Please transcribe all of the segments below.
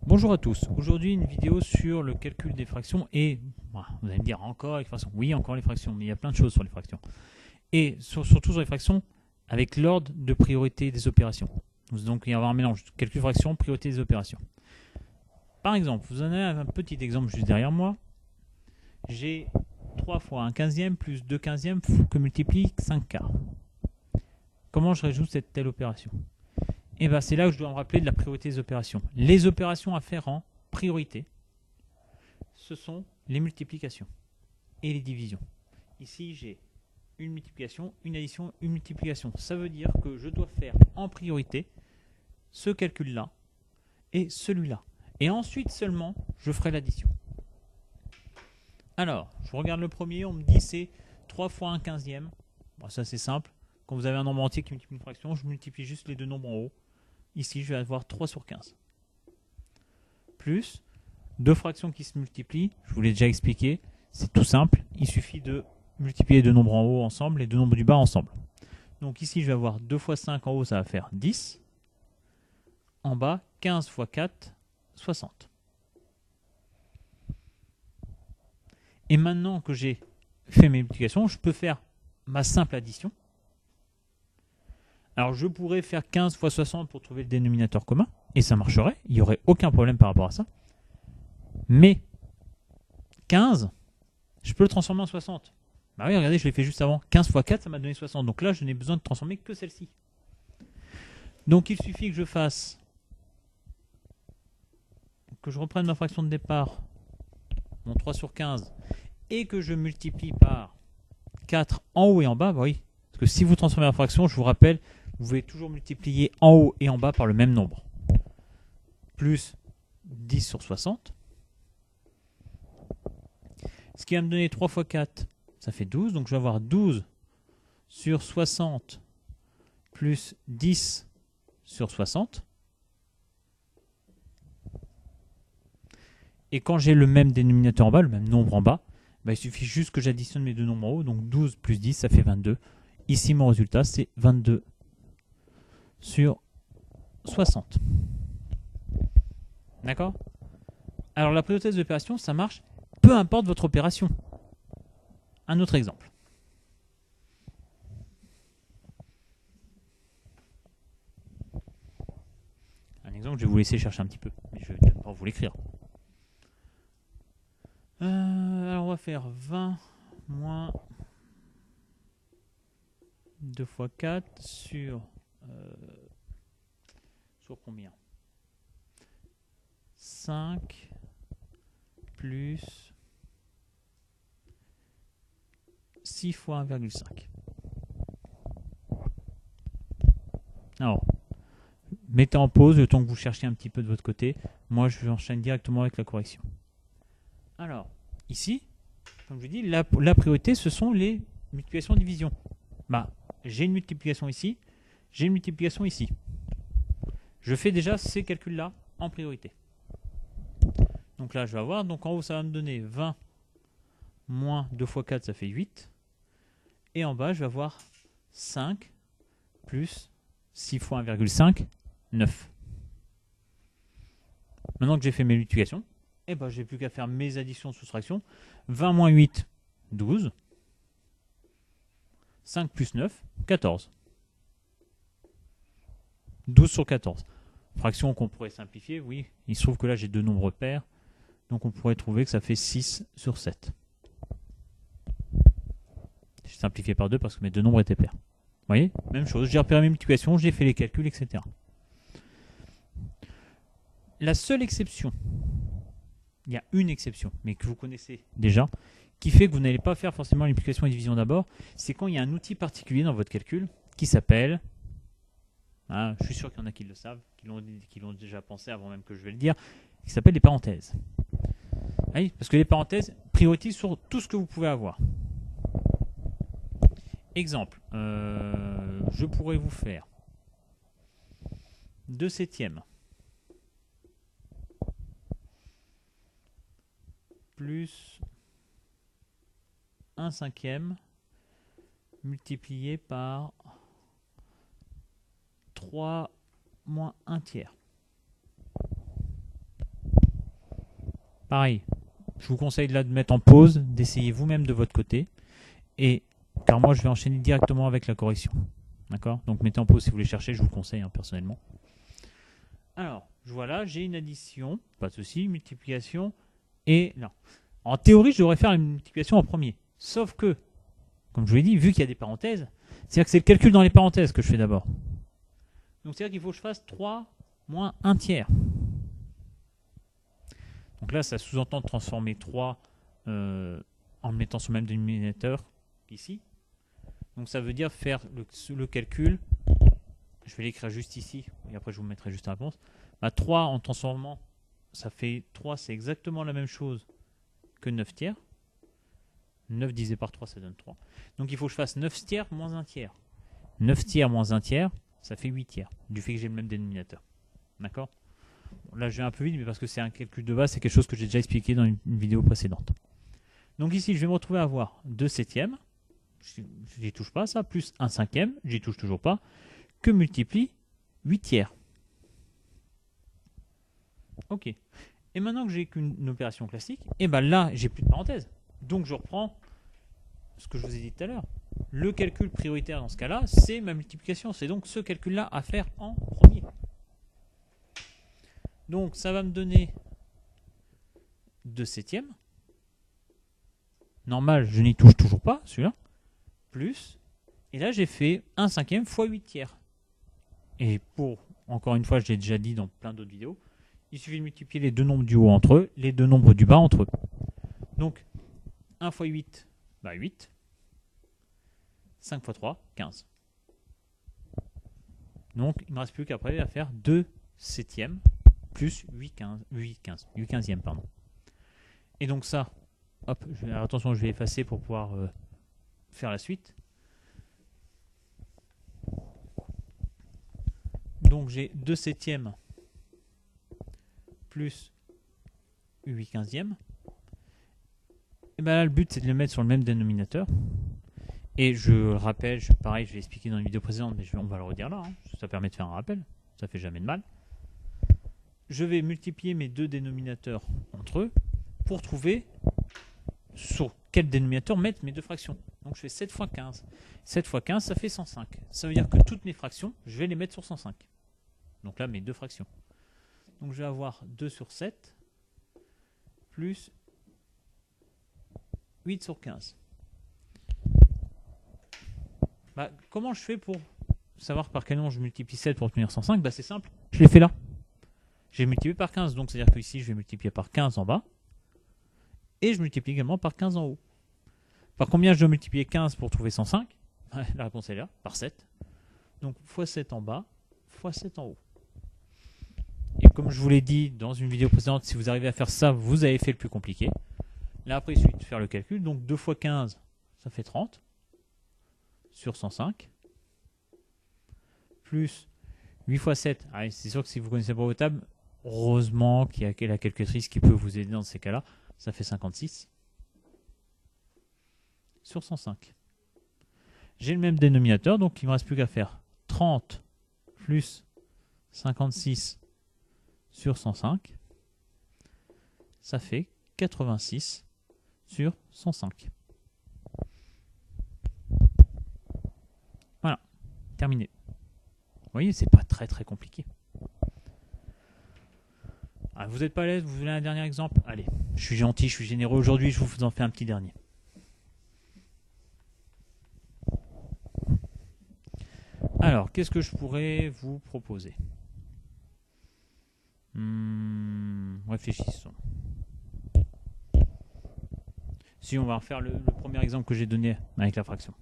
Bonjour à tous, aujourd'hui une vidéo sur le calcul des fractions et vous allez me dire encore les fractions, oui encore les fractions, mais il y a plein de choses sur les fractions. Et surtout sur les fractions avec l'ordre de priorité des opérations. Donc il y avoir un mélange, calcul fractions, priorité des opérations. Par exemple, vous en avez un petit exemple juste derrière moi. J'ai 3 fois 1 quinzième plus 2 quinzièmes que multiplie 5 quarts. Comment je résout cette telle opération? Et bien c'est là où je dois me rappeler de la priorité des opérations. Les opérations à faire en priorité, ce sont les multiplications et les divisions. Ici, j'ai une multiplication, une addition, une multiplication. Ça veut dire que je dois faire en priorité ce calcul-là et celui-là. Et ensuite seulement, je ferai l'addition. Alors, je regarde le premier, on me dit c'est 3 fois 1 quinzième. Bon, ça c'est simple. Quand vous avez un nombre entier qui multiplie une fraction, je multiplie juste les deux nombres en haut. Ici, je vais avoir 3 sur 15. Plus deux fractions qui se multiplient. Je vous l'ai déjà expliqué. C'est tout simple. Il suffit de multiplier les deux nombres en haut ensemble et les deux nombres du bas ensemble. Donc ici, je vais avoir 2 fois 5 en haut, ça va faire 10. En bas, 15 fois 4, 60. Et maintenant que j'ai fait mes multiplications, je peux faire ma simple addition. Alors je pourrais faire 15 fois 60 pour trouver le dénominateur commun, et ça marcherait, il n'y aurait aucun problème par rapport à ça. Mais 15, je peux le transformer en 60. Bah oui, regardez, je l'ai fait juste avant. 15 fois 4, ça m'a donné 60. Donc là, je n'ai besoin de transformer que celle-ci. Donc il suffit que je fasse, que je reprenne ma fraction de départ, mon 3 sur 15, et que je multiplie par 4 en haut et en bas. Bah oui, parce que si vous transformez la fraction, je vous rappelle, vous pouvez toujours multiplier en haut et en bas par le même nombre. Plus 10 sur 60. Ce qui va me donner 3 fois 4, ça fait 12. Donc je vais avoir 12 sur 60 plus 10 sur 60. Et quand j'ai le même dénominateur en bas, le même nombre en bas, bah, il suffit juste que j'additionne mes deux nombres en haut. Donc 12 plus 10, ça fait 22. Ici, mon résultat, c'est 22 sur 60. D'accord? Alors la priorité des opérations, ça marche peu importe votre opération. Un autre exemple. Un exemple, je vais vous laisser chercher un petit peu, mais je ne vais pas vous l'écrire. Alors on va faire 20 moins 2 fois 4 sur combien? 5 plus 6 fois 1,5. Alors, mettez en pause le temps que vous cherchiez un petit peu de votre côté. Moi, je enchaîne directement avec la correction. Alors, ici, comme je vous dis, la priorité, ce sont les multiplications-divisions. Bah, j'ai une multiplication ici, j'ai une multiplication ici. Je fais déjà ces calculs-là en priorité. Donc là, je vais avoir, donc en haut, ça va me donner 20 moins 2 fois 4, ça fait 8. Et en bas, je vais avoir 5 plus 6 fois 1,5, 9. Maintenant que j'ai fait mes multiplications, eh ben, j'ai plus qu'à faire mes additions, soustractions. 20 moins 8, 12. 5 plus 9, 14. 12 sur 14. Fraction qu'on pourrait simplifier, oui. Il se trouve que là, j'ai deux nombres pairs. Donc on pourrait trouver que ça fait 6 sur 7. J'ai simplifié par 2 parce que mes deux nombres étaient pairs. Vous voyez? Même chose, j'ai repéré mes multiplications, j'ai fait les calculs, etc. La seule exception, il y a une exception, mais que vous connaissez déjà, qui fait que vous n'allez pas faire forcément multiplication et division d'abord, c'est quand il y a un outil particulier dans votre calcul qui s'appelle, je suis sûr qu'il y en a qui le savent, qui l'ont déjà pensé avant même que je vais le dire, qui s'appelle les parenthèses. Oui, parce que les parenthèses prioritisent sur tout ce que vous pouvez avoir. Exemple, je pourrais vous faire 2 septièmes plus 1 cinquième multiplié par 3 moins 1 tiers. pareil, je vous conseille là de mettre en pause, d'essayer vous-même de votre côté, et car moi je vais enchaîner directement avec la correction. D'accord? Donc mettez en pause si vous voulez chercher, je vous le conseille personnellement. Alors, voilà, j'ai une addition, pas de souci, multiplication, et non. En théorie, je devrais faire une multiplication en premier. Sauf que, comme je vous l'ai dit, vu qu'il y a des parenthèses, c'est-à-dire que c'est le calcul dans les parenthèses que je fais d'abord. Donc c'est-à-dire qu'il faut que je fasse 3 moins 1 tiers. Donc là, ça sous-entend de transformer 3 en le mettant sur le même dénominateur qu'ici. Donc ça veut dire faire le calcul, je vais l'écrire juste ici, et après je vous mettrai juste la réponse. 3 en transformant, ça fait 3, c'est exactement la même chose que 9 tiers. 9 divisé par 3, ça donne 3. Donc il faut que je fasse 9 tiers moins 1 tiers. 9 tiers moins 1 tiers, ça fait 8 tiers, du fait que j'ai le même dénominateur. D'accord? Là, je vais un peu vite, mais parce que c'est un calcul de base, c'est quelque chose que j'ai déjà expliqué dans une vidéo précédente. Donc ici, je vais me retrouver à avoir 2 septièmes, je n'y touche pas ça, plus 1 cinquième, j'y touche toujours pas, que multiplie 8 tiers. Ok. Et maintenant que j'ai qu'une opération classique, et ben là, j'ai plus de parenthèse. Donc je reprends ce que je vous ai dit tout à l'heure. Le calcul prioritaire dans ce cas-là, c'est ma multiplication. C'est donc ce calcul-là à faire en premier. Donc ça va me donner 2 septièmes. Normal, je n'y touche toujours pas, celui-là. Plus. Et là, j'ai fait 1 cinquième fois 8 tiers. Et pour, encore une fois, je l'ai déjà dit dans plein d'autres vidéos, il suffit de multiplier les deux nombres du haut entre eux, les deux nombres du bas entre eux. Donc, 1 fois 8, 8. 5 fois 3, 15. Donc, il ne me reste plus qu'après à faire 2 septièmes plus 8 quinzièmes. Pardon. Et donc ça, hop, alors attention, je vais effacer pour pouvoir faire la suite. Donc j'ai 2 septièmes plus 8 quinzièmes. Et bien là, le but, c'est de le mettre sur le même dénominateur. Et je le rappelle, pareil, je l'ai expliqué dans une vidéo précédente, mais on va le redire là. Ça permet de faire un rappel. Ça fait jamais de mal. Je vais multiplier mes deux dénominateurs entre eux pour trouver sur quel dénominateur mettre mes deux fractions. Donc je fais 7 fois 15. 7 fois 15, ça fait 105. Ça veut dire que toutes mes fractions, je vais les mettre sur 105. Donc là, mes deux fractions. Donc je vais avoir 2 sur 7 plus 8 sur 15. Comment je fais pour savoir par quel nombre je multiplie 7 pour obtenir 105? C'est simple, je l'ai fait là. J'ai multiplié par 15, donc c'est-à-dire que ici je vais multiplier par 15 en bas. Et je multiplie également par 15 en haut. Par combien je dois multiplier 15 pour trouver 105? La réponse est là, par 7. Donc fois 7 en bas, fois 7 en haut. Et comme je vous l'ai dit dans une vidéo précédente, si vous arrivez à faire ça, vous avez fait le plus compliqué. Là après, il suffit de faire le calcul. Donc 2 fois 15, ça fait 30 sur 105. Plus 8 fois 7. C'est sûr que si vous ne connaissez pas vos tables, heureusement qu'il y a la calculatrice qui peut vous aider dans ces cas-là. Ça fait 56 sur 105. J'ai le même dénominateur, donc il ne me reste plus qu'à faire 30 plus 56 sur 105. Ça fait 86 sur 105. Voilà, terminé. Vous voyez, c'est pas très très compliqué. Vous n'êtes pas à l'aise, vous voulez un dernier exemple? Allez, je suis gentil, je suis généreux aujourd'hui, je vous en fais un petit dernier. Alors, qu'est-ce que je pourrais vous proposer? Réfléchissons. Si on va refaire le premier exemple que j'ai donné avec la fraction.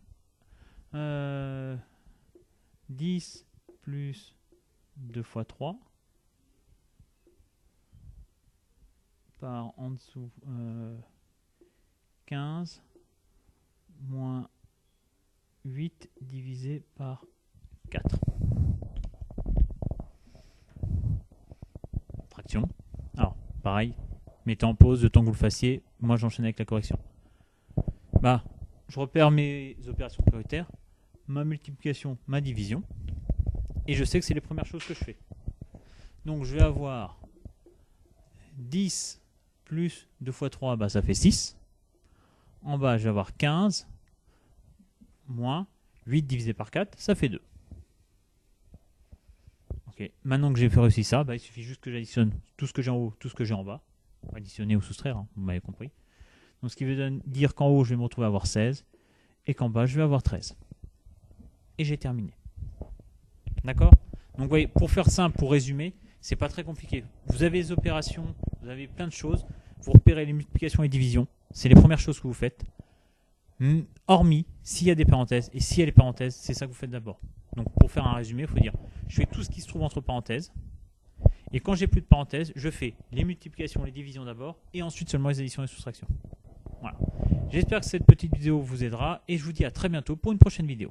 10 plus 2 fois 3 par en dessous 15 moins 8 divisé par 4. Fraction. Alors, pareil, mettez en pause le temps que vous le fassiez. Moi, j'enchaîne avec la correction. Je repère mes opérations prioritaires, ma multiplication, ma division, et je sais que c'est les premières choses que je fais. Donc, je vais avoir 10 plus 2 fois 3, bah, ça fait 6. En bas, je vais avoir 15 moins 8 divisé par 4, ça fait 2. Okay. Maintenant que j'ai fait réussir ça, bah, il suffit juste que j'additionne tout ce que j'ai en haut, tout ce que j'ai en bas. Additionner ou soustraire, hein, vous m'avez compris. Donc ce qui veut dire qu'en haut, je vais me retrouver à avoir 16 et qu'en bas, je vais avoir 13. Et j'ai terminé. D'accord? Donc vous voyez, pour faire simple, pour résumer, c'est pas très compliqué. Vous avez les opérations, vous avez plein de choses, vous repérez les multiplications et divisions, c'est les premières choses que vous faites. Hormis s'il y a des parenthèses, et s'il y a les parenthèses, c'est ça que vous faites d'abord. Donc pour faire un résumé, il faut dire, je fais tout ce qui se trouve entre parenthèses, et quand j'ai plus de parenthèses, je fais les multiplications, les divisions d'abord, et ensuite seulement les additions et les soustractions. Voilà. J'espère que cette petite vidéo vous aidera, et je vous dis à très bientôt pour une prochaine vidéo.